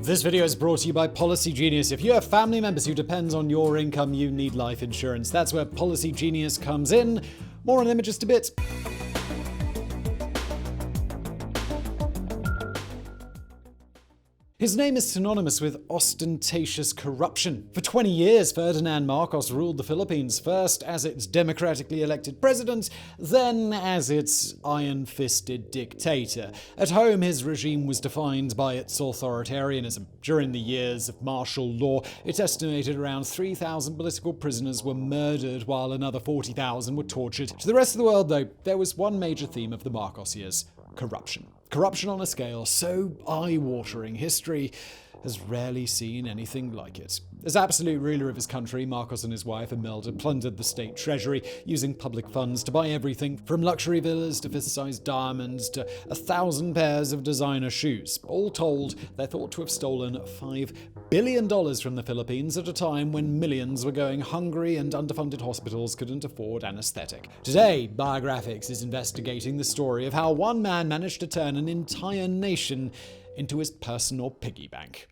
This video is brought to you by Policy Genius. If you have family members who depend on your income, you need life insurance. That's where Policy Genius comes in. More on them in just a bit. His name is synonymous with ostentatious corruption. For 20 years, Ferdinand Marcos ruled the Philippines, first as its democratically elected president, then as its iron-fisted dictator. At home, his regime was defined by its authoritarianism. During the years of martial law, it's estimated around 3,000 political prisoners were murdered, while another 40,000 were tortured. To the rest of the world, though, there was one major theme of the Marcos years: corruption. Corruption on a scale so eye-watering, history has rarely seen anything like it. As absolute ruler of his country, Marcos and his wife Imelda plundered the state treasury, using public funds to buy everything from luxury villas to fist-sized diamonds to 1,000 pairs of designer shoes. All told, they're thought to have stolen $5 billion from the Philippines at a time when millions were going hungry and underfunded hospitals couldn't afford anesthetic. Today, Biographics is investigating the story of how one man managed to turn an entire nation into his personal piggy bank.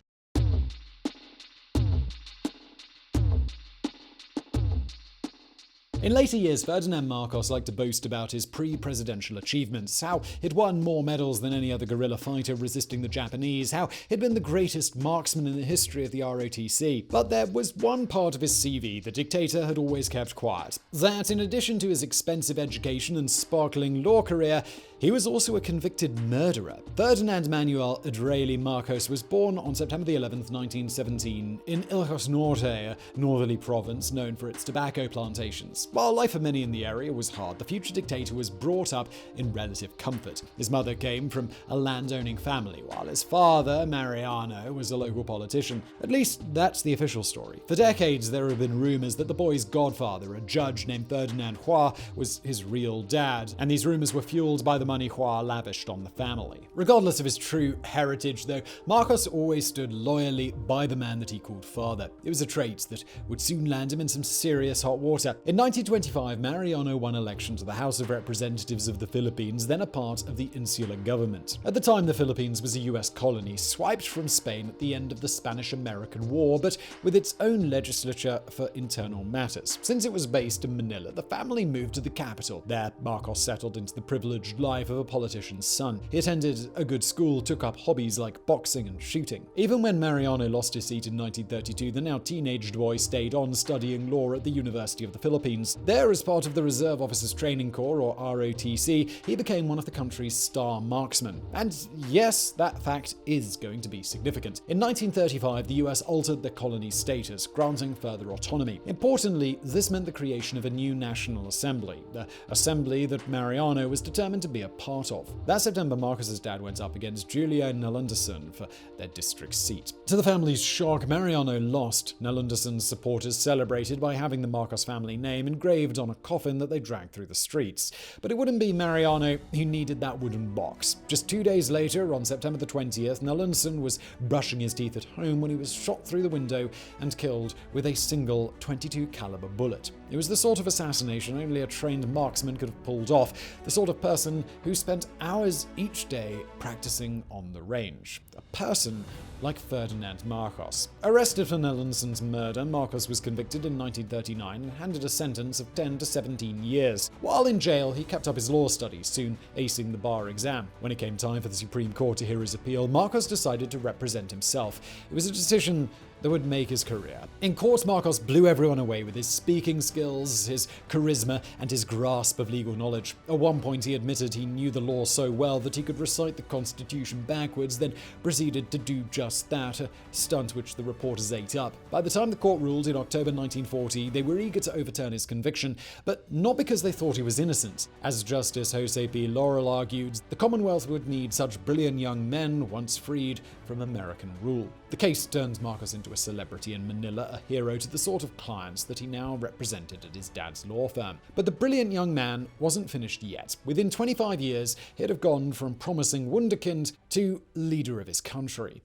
In later years, Ferdinand Marcos liked to boast about his pre-presidential achievements, how he'd won more medals than any other guerrilla fighter resisting the Japanese, how he'd been the greatest marksman in the history of the ROTC. But there was one part of his CV the dictator had always kept quiet: that in addition to his expensive education and sparkling law career, he was also a convicted murderer. Ferdinand Emmanuel Edrali Marcos was born on September 11, 1917, in Ilocos Norte, a northerly province known for its tobacco plantations. While life for many in the area was hard, the future dictator was brought up in relative comfort. His mother came from a landowning family, while his father, Mariano, was a local politician. At least that's the official story. For decades, there have been rumors that the boy's godfather, a judge named Ferdinand Hua, was his real dad, and these rumors were fueled by the money Hua lavished on the family. Regardless of his true heritage, though, Marcos always stood loyally by the man that he called father. It was a trait that would soon land him in some serious hot water. In 1925, Mariano won election to the House of Representatives of the Philippines, then a part of the insular government. At the time, the Philippines was a US colony, swiped from Spain at the end of the Spanish-American War, but with its own legislature for internal matters. Since it was based in Manila, the family moved to the capital. There, Marcos settled into the privileged life of a politician's son. He attended a good school, took up hobbies like boxing and shooting. Even when Mariano lost his seat in 1932, the now teenaged boy stayed on studying law at the University of the Philippines. There, as part of the Reserve Officers Training Corps, or ROTC, he became one of the country's star marksmen. And yes, that fact is going to be significant. In 1935, the US altered the colony's status, granting further autonomy. Importantly, this meant the creation of a new National Assembly, the assembly that Mariano was determined to be a part of. That September, Marcos's dad went up against Julia Nalunderson for their district seat. To the family's shock, Mariano lost. Nalunderson's supporters celebrated by having the Marcos family name engraved on a coffin that they dragged through the streets. But it wouldn't be Mariano who needed that wooden box. Just 2 days later, on September the 20th, Nalunderson was brushing his teeth at home when he was shot through the window and killed with a single .22 caliber bullet. It was the sort of assassination only a trained marksman could have pulled off, the sort of person who spent hours each day practicing on the range. A person like Ferdinand Marcos. Arrested for Nalunderson's murder, Marcos was convicted in 1939 and handed a sentence of 10 to 17 years. While in jail, he kept up his law studies, soon acing the bar exam. When it came time for the Supreme Court to hear his appeal, Marcos decided to represent himself. It was a decision that would make his career. In court, Marcos blew everyone away with his speaking skills, his charisma, and his grasp of legal knowledge. At one point, he admitted he knew the law so well that he could recite the Constitution backwards, then proceeded to do just that, a stunt which the reporters ate up. By the time the court ruled in October 1940, they were eager to overturn his conviction, but not because they thought he was innocent. As Justice José P. Laurel argued, the Commonwealth would need such brilliant young men once freed from American rule. The case turned Marcos into a celebrity in Manila, a hero to the sort of clients that he now represented at his dad's law firm. But the brilliant young man wasn't finished yet. Within 25 years, he'd have gone from promising wunderkind to leader of his country.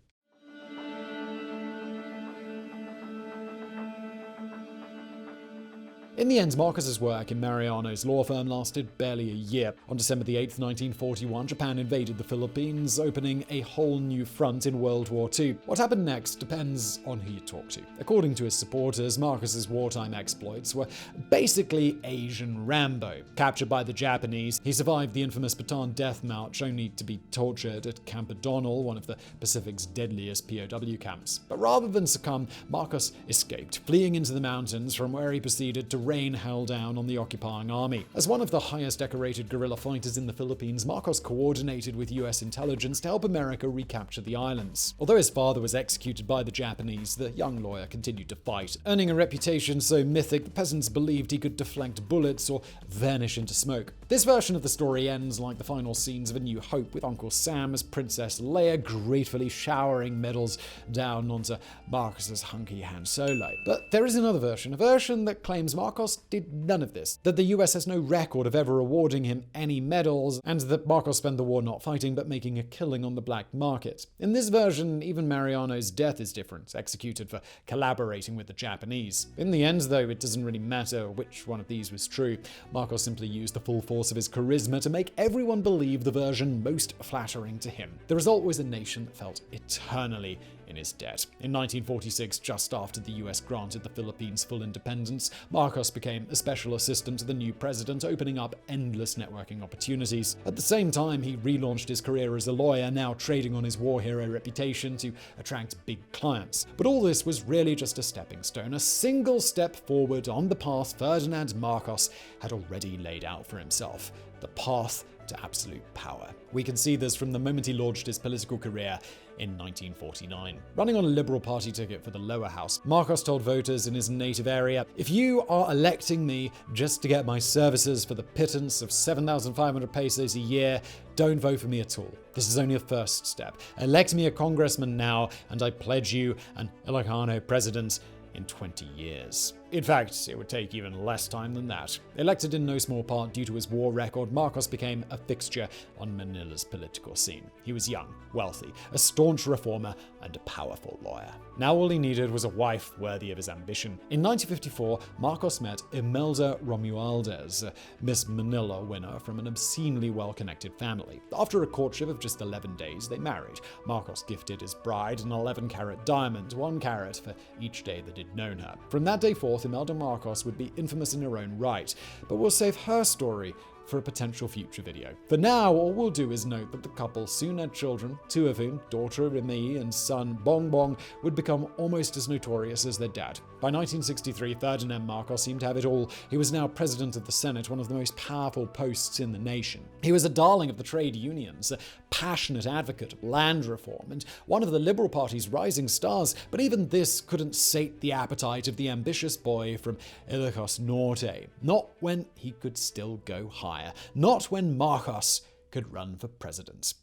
In the end, Marcos's work in Mariano's law firm lasted barely a year. On December 8, 1941, Japan invaded the Philippines, opening a whole new front in World War II. What happened next depends on who you talk to. According to his supporters, Marcos's wartime exploits were basically Asian Rambo. Captured by the Japanese, he survived the infamous Bataan death march, only to be tortured at Camp O'Donnell, one of the Pacific's deadliest POW camps. But rather than succumb, Marcos escaped, fleeing into the mountains, from where he proceeded to rain hell down on the occupying army. As one of the highest decorated guerrilla fighters in the Philippines, Marcos coordinated with US intelligence to help America recapture the islands. Although his father was executed by the Japanese, the young lawyer continued to fight, earning a reputation so mythic the peasants believed he could deflect bullets or vanish into smoke. This version of the story ends like the final scenes of A New Hope, with Uncle Sam as Princess Leia gratefully showering medals down onto Marcos's hunky Han Solo. But there is another version, a version that claims Marcos did none of this, that the US has no record of ever awarding him any medals, and that Marcos spent the war not fighting but making a killing on the black market. In this version, even Mariano's death is different, executed for collaborating with the Japanese. In the end, though, it doesn't really matter which one of these was true. Marcos simply used the full force of his charisma to make everyone believe the version most flattering to him. The result was a nation that felt eternally in his debt. In 1946, just after the US granted the Philippines full independence, Marcos became a special assistant to the new president, opening up endless networking opportunities. At the same time, he relaunched his career as a lawyer, now trading on his war hero reputation to attract big clients. But all this was really just a stepping stone, a single step forward on the path Ferdinand Marcos had already laid out for himself. The path to absolute power. We can see this from the moment he launched his political career in 1949. Running on a Liberal Party ticket for the lower house, Marcos told voters in his native area, "If you are electing me just to get my services for the pittance of 7,500 pesos a year, don't vote for me at all. This is only a first step. Elect me a congressman now, and I pledge you an Ilocano president in 20 years. In fact, it would take even less time than that. Elected in no small part due to his war record, Marcos became a fixture on Manila's political scene. He was young, wealthy, a staunch reformer, and a powerful lawyer. Now all he needed was a wife worthy of his ambition. In 1954, Marcos met Imelda Romualdez, a Miss Manila winner from an obscenely well-connected family. After a courtship of just 11 days, they married. Marcos gifted his bride an 11-carat diamond, 1 carat for each day that he'd known her. From that day forth, Imelda Marcos would be infamous in her own right, but we'll save her story for a potential future video. For now, all we'll do is note that the couple soon had children, 2 of whom, daughter Remy and son Bongbong, would become almost as notorious as their dad. By 1963, Ferdinand Marcos seemed to have it all. He was now president of the Senate, one of the most powerful posts in the nation. He was a darling of the trade unions, a passionate advocate of land reform, and one of the Liberal Party's rising stars, but even this couldn't sate the appetite of the ambitious boy from Ilocos Norte. Not when he could still go higher. Not when Marcos could run for president.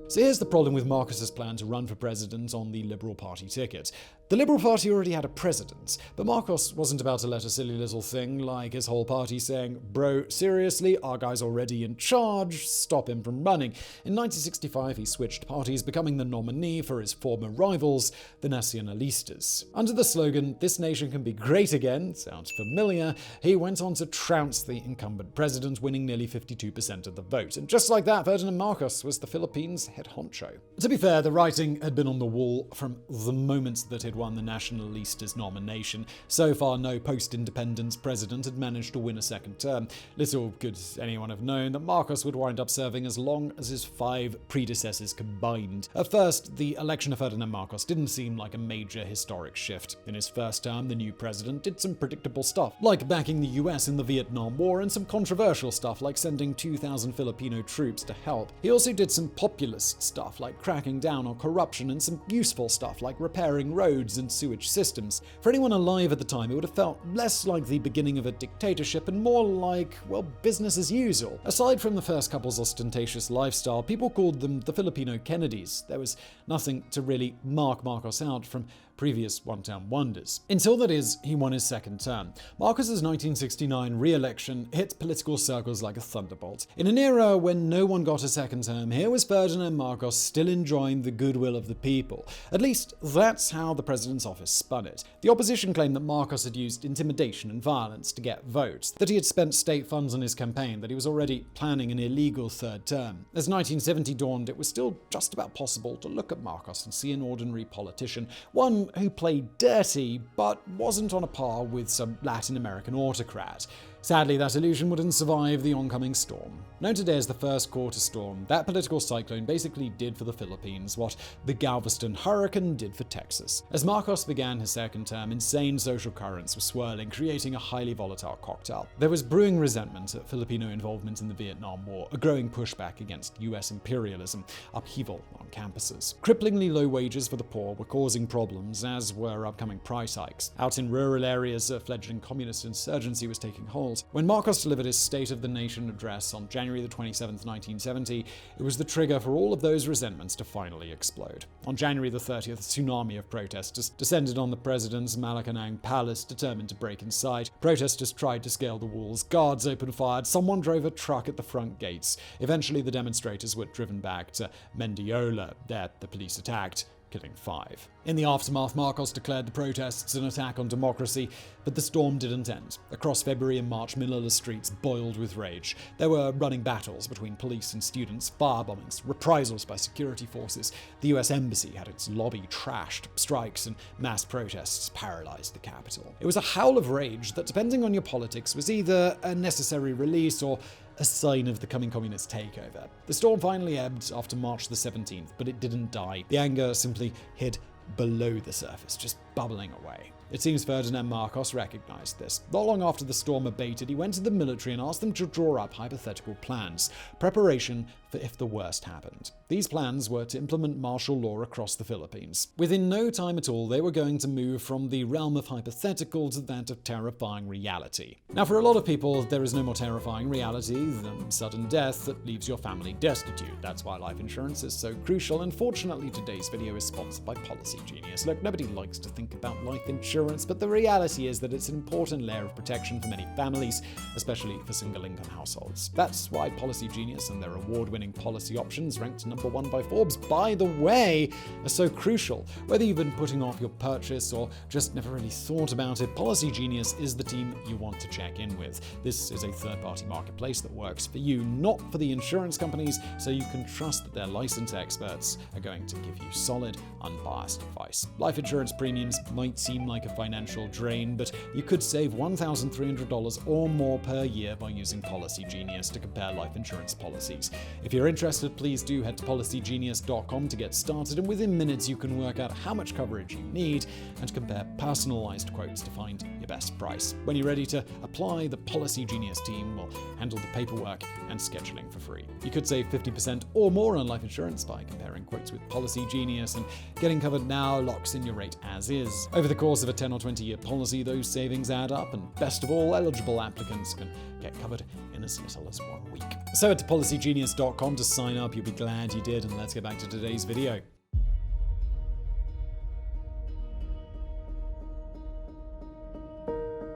So here's the problem with Marcos's plan to run for president on the Liberal Party ticket. The Liberal Party already had a president, but Marcos wasn't about to let a silly little thing like his whole party saying, "Bro, seriously, our guy's already in charge, stop him from running." In 1965, he switched parties, becoming the nominee for his former rivals, the Nacionalistas. Under the slogan, "This nation can be great again," sounds familiar, he went on to trounce the incumbent president, winning nearly 52% of the vote. And just like that, Ferdinand Marcos was the Philippines' head honcho. To be fair, the writing had been on the wall from the moment that he'd won the Nacionalistas nomination. So far, no post-independence president had managed to win a second term. Little could anyone have known that Marcos would wind up serving as long as his 5 predecessors combined. At first, the election of Ferdinand Marcos didn't seem like a major historic shift. In his first term, the new president did some predictable stuff, like backing the US in the Vietnam War, and some controversial stuff like sending 2,000 Filipino troops to help. He also did some populist stuff like cracking down on corruption, and some useful stuff like repairing roads and sewage systems. For anyone alive at the time, it would have felt less like the beginning of a dictatorship and more like, well, business as usual. Aside from the first couple's ostentatious lifestyle, people called them the Filipino Kennedys. There was nothing to really mark Marcos out from previous one-term wonders. Until that is, he won his second term. Marcos's 1969 re-election hit political circles like a thunderbolt. In an era when no one got a second term, here was Ferdinand Marcos still enjoying the goodwill of the people. At least, that's how the president's office spun it. The opposition claimed that Marcos had used intimidation and violence to get votes, that he had spent state funds on his campaign, that he was already planning an illegal third term. As 1970 dawned, it was still just about possible to look at Marcos and see an ordinary politician, one who played dirty but wasn't on a par with some Latin American autocrat. Sadly, that illusion wouldn't survive the oncoming storm. Known today as the first quarter storm, that political cyclone basically did for the Philippines what the Galveston hurricane did for Texas. As Marcos began his second term, insane social currents were swirling, creating a highly volatile cocktail. There was brewing resentment at Filipino involvement in the Vietnam War, a growing pushback against US imperialism, upheaval on campuses. Cripplingly low wages for the poor were causing problems, as were upcoming price hikes. Out in rural areas, a fledgling communist insurgency was taking hold. When Marcos delivered his State of the Nation address on January 27, 1970, it was the trigger for all of those resentments to finally explode. On January 30th, a tsunami of protesters descended on the president's Malacañang Palace, determined to break inside. Protesters tried to scale the walls, guards opened fire, someone drove a truck at the front gates. Eventually, the demonstrators were driven back to Mendiola. There, the police attacked, killing 5. In the aftermath, Marcos declared the protests an attack on democracy, but the storm didn't end. Across February and March, Manila streets boiled with rage. There were running battles between police and students, firebombings, reprisals by security forces. The US Embassy had its lobby trashed. Strikes and mass protests paralyzed the capital. It was a howl of rage that, depending on your politics, was either a necessary release or a sign of the coming communist takeover. The storm finally ebbed after March the 17th, but it didn't die. The anger simply hid below the surface, just bubbling away. It seems Ferdinand Marcos recognized this. Not long after the storm abated, he went to the military and asked them to draw up hypothetical plans, preparation for if the worst happened. These plans were to implement martial law across the Philippines. Within no time at all, they were going to move from the realm of hypothetical to that of terrifying reality. Now, for a lot of people, there is no more terrifying reality than sudden death that leaves your family destitute. That's why life insurance is so crucial, and fortunately, today's video is sponsored by Policy Genius. Look, nobody likes to think about life insurance, but the reality is that it's an important layer of protection for many families, especially for single-income households. That's why Policy Genius and their award-winning policy options, ranked #1 by Forbes, by the way, are so crucial. Whether you've been putting off your purchase or just never really thought about it, Policy Genius is the team you want to check in with. This is a third-party marketplace that works for you, not for the insurance companies, so you can trust that their licensed experts are going to give you solid, unbiased advice. Life insurance premiums might seem like a financial drain, but you could save $1,300 or more per year by using Policy Genius to compare life insurance policies. If you're interested, please do head to policygenius.com to get started, and within minutes you can work out how much coverage you need and compare personalized quotes to find your best price. When you're ready to apply, the Policy Genius team will handle the paperwork and scheduling for free. You could save 50% or more on life insurance by comparing quotes with Policy Genius, and getting covered now locks in your rate as is. Over the course of a 10 or 20-year policy, those savings add up, and best of all, eligible applicants can get covered in as little as 1 week. So head to policygenius.com to sign up. You'll be glad you did, and let's get back to today's video.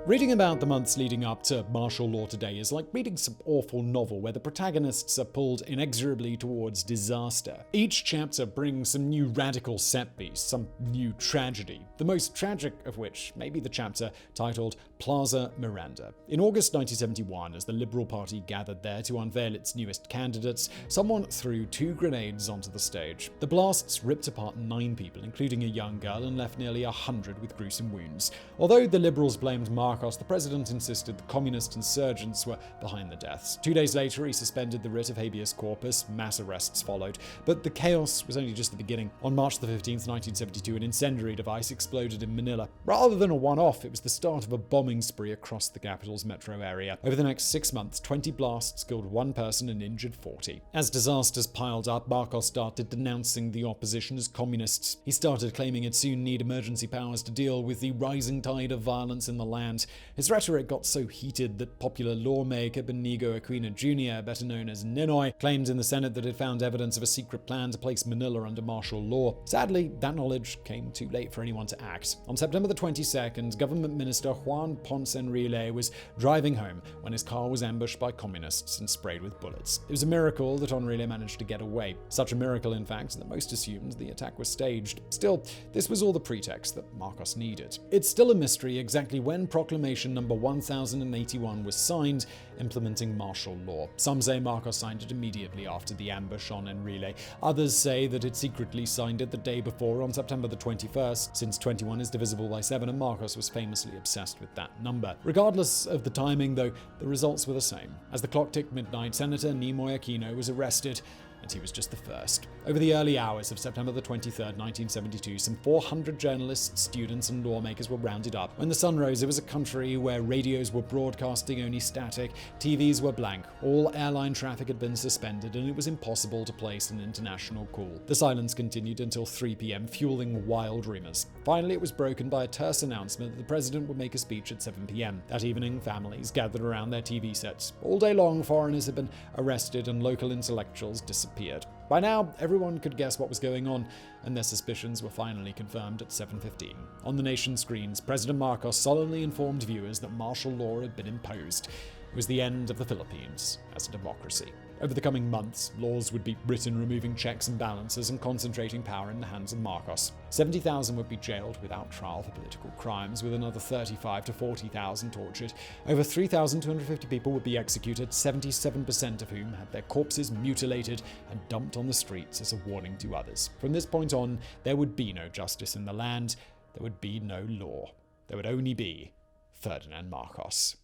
Reading about the months leading up to martial law today is like reading some awful novel where the protagonists are pulled inexorably towards disaster. Each chapter brings some new radical set piece, some new tragedy, the most tragic of which may be the chapter titled Plaza Miranda. In August 1971, as the Liberal Party gathered there to unveil its newest candidates, someone threw 2 grenades onto the stage. The blasts ripped apart 9 people, including a young girl, and left nearly 100 with gruesome wounds. Although the Liberals blamed Marcos, the president insisted the communist insurgents were behind the deaths. 2 days later, he suspended the writ of habeas corpus. Mass arrests followed. But the chaos was only just the beginning. On March the 15th, 1972, an incendiary device exploded in Manila. Rather than a one-off, it was the start of a bomb bombing spree across the capital's metro area. Over the next 6 months, 20 blasts killed 1 person and injured 40. As disasters piled up, Marcos started denouncing the opposition as communists. He started claiming it'd soon need emergency powers to deal with the rising tide of violence in the land. His rhetoric got so heated that popular lawmaker Benigno Aquino Jr, better known as Ninoy, claimed in the Senate that it found evidence of a secret plan to place Manila under martial law. Sadly, that knowledge came too late for anyone to act. On September the 22nd, Government Minister Juan Ponce Enrile was driving home when his car was ambushed by communists and sprayed with bullets. It was a miracle that Enrile managed to get away. Such a miracle, in fact, that most assumed the attack was staged. Still, this was all the pretext that Marcos needed. It's still a mystery exactly when Proclamation No. 1081 was signed, implementing martial law. Some say Marcos signed it immediately after the ambush on Enrile. Others say that it secretly signed it the day before, on September the 21st, since 21 is divisible by 7 and Marcos was famously obsessed with that number. Regardless of the timing, though, the results were the same. As the clock ticked midnight, Senator Ninoy Aquino was arrested, and he was just the first. Over the early hours of September the 23rd, 1972, some 400 journalists, students, and lawmakers were rounded up. When the sun rose, it was a country where radios were broadcasting only static, TVs were blank, all airline traffic had been suspended, and it was impossible to place an international call. The silence continued until 3 p.m., fueling wild rumors. Finally, it was broken by a terse announcement that the president would make a speech at 7 p.m. That evening, families gathered around their TV sets. All day long, foreigners had been arrested and local intellectuals disappeared. By now, everyone could guess what was going on, and their suspicions were finally confirmed at 7:15. On the nation's screens, President Marcos solemnly informed viewers that martial law had been imposed. It was the end of the Philippines as a democracy. Over the coming months, laws would be written removing checks and balances and concentrating power in the hands of Marcos. 70,000 would be jailed without trial for political crimes, with another 35 to 40,000 tortured. Over 3,250 people would be executed, 77% of whom had their corpses mutilated and dumped on the streets as a warning to others. From this point on, there would be no justice in the land, there would be no law. There would only be Ferdinand Marcos.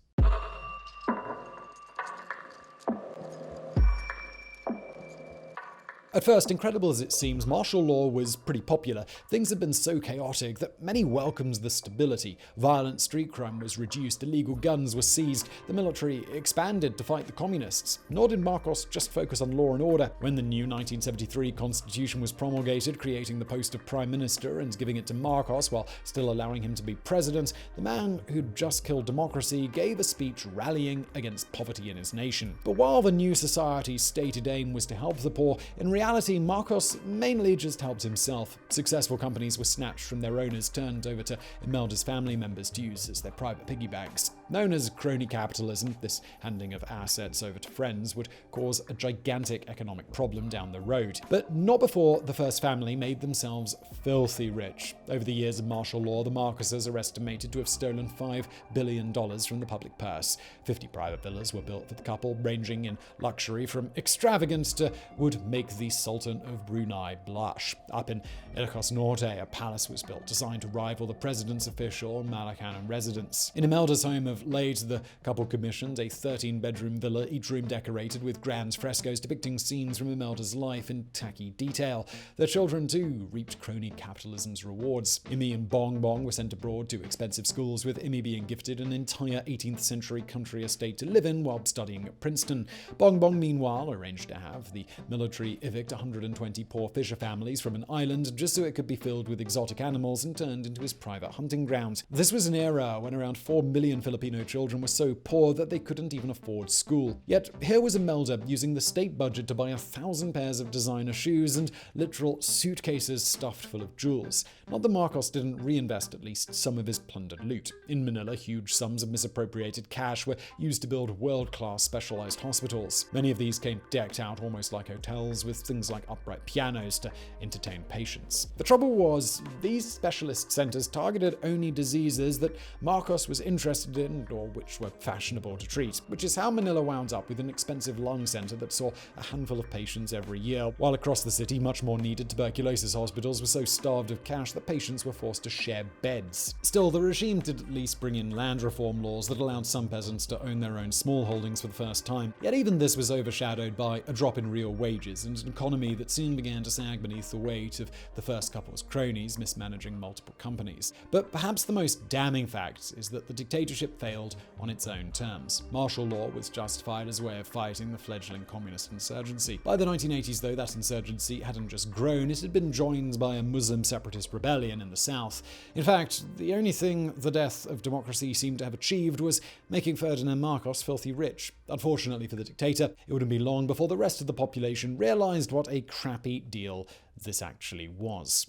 At first, incredible as it seems, martial law was pretty popular. Things had been so chaotic that many welcomed the stability. Violent street crime was reduced, illegal guns were seized, the military expanded to fight the communists. Nor did Marcos just focus on law and order. When the new 1973 constitution was promulgated, creating the post of prime minister and giving it to Marcos while still allowing him to be president, the man who'd just killed democracy gave a speech rallying against poverty in his nation. But while the new society's stated aim was to help the poor, in reality, Marcos mainly just helped himself. Successful companies were snatched from their owners, turned over to Imelda's family members to use as their private piggy banks. Known as Crony Capitalism, this handing of assets over to friends would cause a gigantic economic problem down the road. But not before the first family made themselves filthy rich. Over the years of martial law, the Marcoses are estimated to have stolen $5 billion from the public purse. 50 private villas were built for the couple, ranging in luxury from extravagance to would make the Sultan of Brunei blush. Up in Ilocos Norte, a palace was built designed to rival the president's official Malacañang residence. In Imelda's home of Leyte, the couple commissioned a 13-bedroom villa, each room decorated with grand frescoes depicting scenes from Imelda's life in tacky detail. Their children, too, reaped crony capitalism's rewards. Imi and Bongbong were sent abroad to expensive schools, with Imi being gifted an entire 18th century country estate to live in while studying at Princeton. Bongbong, meanwhile, arranged to have the military evict 120 poor fisher families from an island just so it could be filled with exotic animals and turned into his private hunting ground. This was an era when around 4 million Filipino children were so poor that they couldn't even afford school. Yet here was Imelda using the state budget to buy 1,000 pairs of designer shoes and literal suitcases stuffed full of jewels. Not that Marcos didn't reinvest at least some of his plundered loot. In Manila, huge sums of misappropriated cash were used to build world-class specialized hospitals. Many of these came decked out almost like hotels, with things like upright pianos to entertain patients. The trouble was, these specialist centers targeted only diseases that Marcos was interested in or which were fashionable to treat, which is how Manila wound up with an expensive lung center that saw a handful of patients every year, while across the city much more needed tuberculosis hospitals were so starved of cash that patients were forced to share beds. Still, the regime did at least bring in land reform laws that allowed some peasants to own their own small holdings for the first time, yet even this was overshadowed by a drop in real wages and an economy that soon began to sag beneath the weight of the first couple's cronies mismanaging multiple companies. But perhaps the most damning fact is that the dictatorship failed on its own terms. Martial law was justified as a way of fighting the fledgling communist insurgency. By the 1980s, though, that insurgency hadn't just grown, it had been joined by a Muslim separatist rebellion in the south. In fact, the only thing the death of democracy seemed to have achieved was making Ferdinand Marcos filthy rich. Unfortunately for the dictator, it wouldn't be long before the rest of the population realized what a crappy deal this actually was.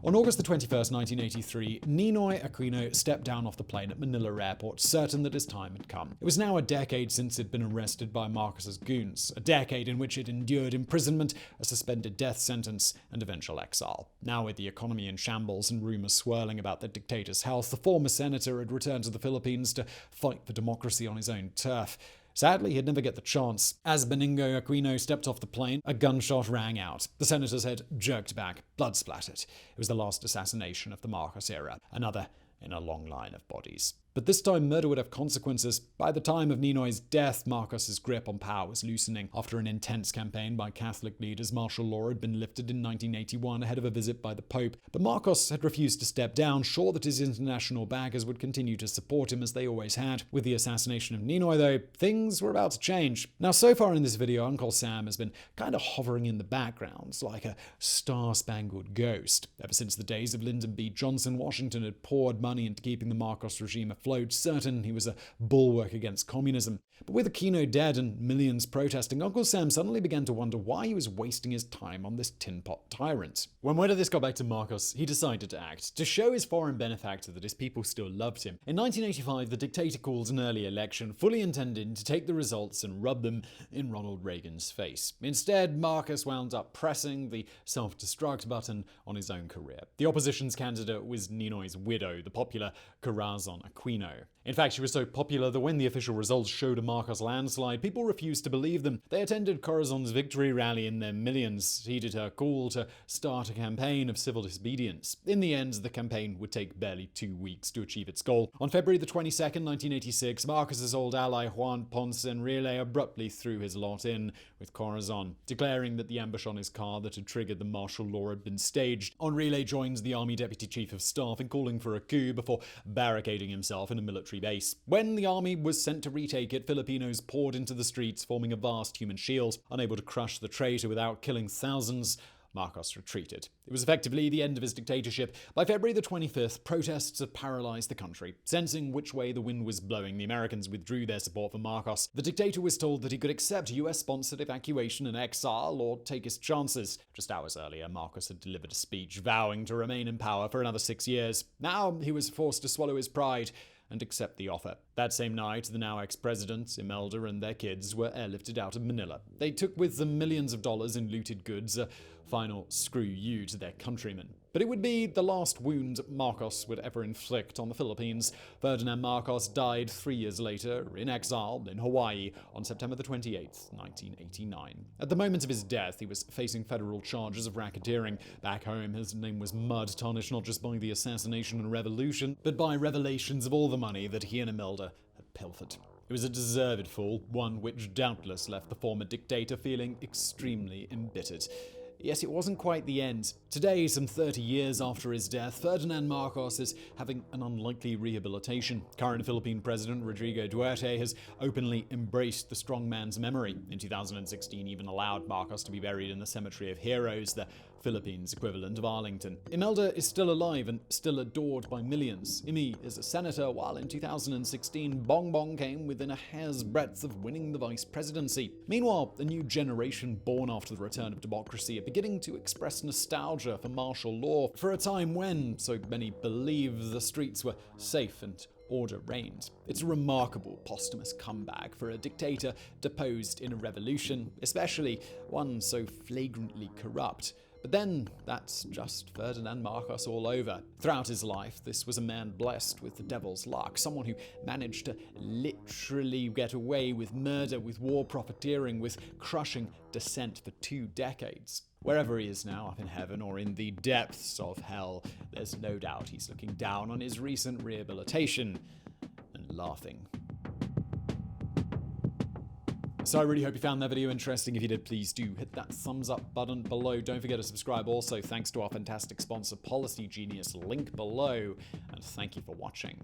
On August 21, 1983, Ninoy Aquino stepped down off the plane at Manila Airport, certain that his time had come. It was now a decade since he'd been arrested by Marcos's goons, a decade in which he'd endured imprisonment, a suspended death sentence, and eventual exile. Now, with the economy in shambles and rumors swirling about the dictator's health, the former senator had returned to the Philippines to fight for democracy on his own turf. Sadly, he'd never get the chance. As Benigno Aquino stepped off the plane, a gunshot rang out. The senator's head jerked back, blood splattered. It was the last assassination of the Marcos era, another in a long line of bodies. But this time, murder would have consequences. By the time of Ninoy's death, Marcos's grip on power was loosening. After an intense campaign by Catholic leaders, martial law had been lifted in 1981 ahead of a visit by the Pope. But Marcos had refused to step down, sure that his international backers would continue to support him as they always had. With the assassination of Ninoy, though, things were about to change. Now, so far in this video, Uncle Sam has been kind of hovering in the background, like a star-spangled ghost. Ever since the days of Lyndon B. Johnson, Washington had poured money into keeping the Marcos regime afloat, certain he was a bulwark against communism. But with Aquino dead and millions protesting, Uncle Sam suddenly began to wonder why he was wasting his time on this tin-pot tyrant. When word of this got back to Marcos, he decided to act, to show his foreign benefactor that his people still loved him. In 1985, the dictator called an early election, fully intending to take the results and rub them in Ronald Reagan's face. Instead, Marcos wound up pressing the self-destruct button on his own career. The opposition's candidate was Ninoy's widow, the popular Corazon Aquino. In fact, she was so popular that when the official results showed a Marcos landslide, people refused to believe them. They attended Corazon's victory rally in their millions, heeded her call to start a campaign of civil disobedience. In the end, the campaign would take barely 2 weeks to achieve its goal. On February the 22nd, 1986, Marcos's old ally Juan Ponce Enrile abruptly threw his lot in with Corazon, declaring that the ambush on his car that had triggered the martial law had been staged. Enrile joined the army deputy chief of staff in calling for a coup before barricading himself in a military base. When the army was sent to retake it, Filipinos poured into the streets, forming a vast human shield. Unable to crush the traitor without killing thousands, Marcos retreated. It was effectively the end of his dictatorship. By February the 25th, protests had paralyzed the country. Sensing which way the wind was blowing, the Americans withdrew their support for Marcos. The dictator was told that he could accept US-sponsored evacuation and exile or take his chances. Just hours earlier, Marcos had delivered a speech vowing to remain in power for another 6 years. Now he was forced to swallow his pride and accept the offer. That same night, the now ex-president, Imelda, and their kids were airlifted out of Manila. They took with them millions of dollars in looted goods, a final screw you to their countrymen. But it would be the last wound Marcos would ever inflict on the Philippines. Ferdinand Marcos died 3 years later, in exile, in Hawaii, on September the 28th, 1989. At the moment of his death, he was facing federal charges of racketeering. Back home, his name was mud tarnished not just by the assassination and revolution, but by revelations of all the money that he and Imelda had pilfered. It was a deserved fall, one which doubtless left the former dictator feeling extremely embittered. Yet it wasn't quite the end. Today, some 30 years after his death, Ferdinand Marcos is having an unlikely rehabilitation. Current Philippine President Rodrigo Duterte has openly embraced the strongman's memory. In 2016, even allowed Marcos to be buried in the Cemetery of Heroes, the Philippines equivalent of Arlington. Imelda is still alive and still adored by millions. Imi is a senator, while in 2016, Bongbong came within a hair's breadth of winning the vice presidency. Meanwhile, a new generation born after the return of democracy are beginning to express nostalgia for martial law, for a time when, so many believe, the streets were safe and order reigned. It's a remarkable posthumous comeback for a dictator deposed in a revolution, especially one so flagrantly corrupt. But then, that's just Ferdinand Marcos all over. Throughout his life, this was a man blessed with the devil's luck, someone who managed to literally get away with murder, with war profiteering, with crushing dissent for 2 decades. Wherever he is now, up in heaven or in the depths of hell, there's no doubt he's looking down on his recent rehabilitation and laughing. So I really hope you found that video interesting. If you did, please do hit that thumbs up button below. Don't forget to subscribe also, thanks to our fantastic sponsor, Policy Genius, link below. And thank you for watching.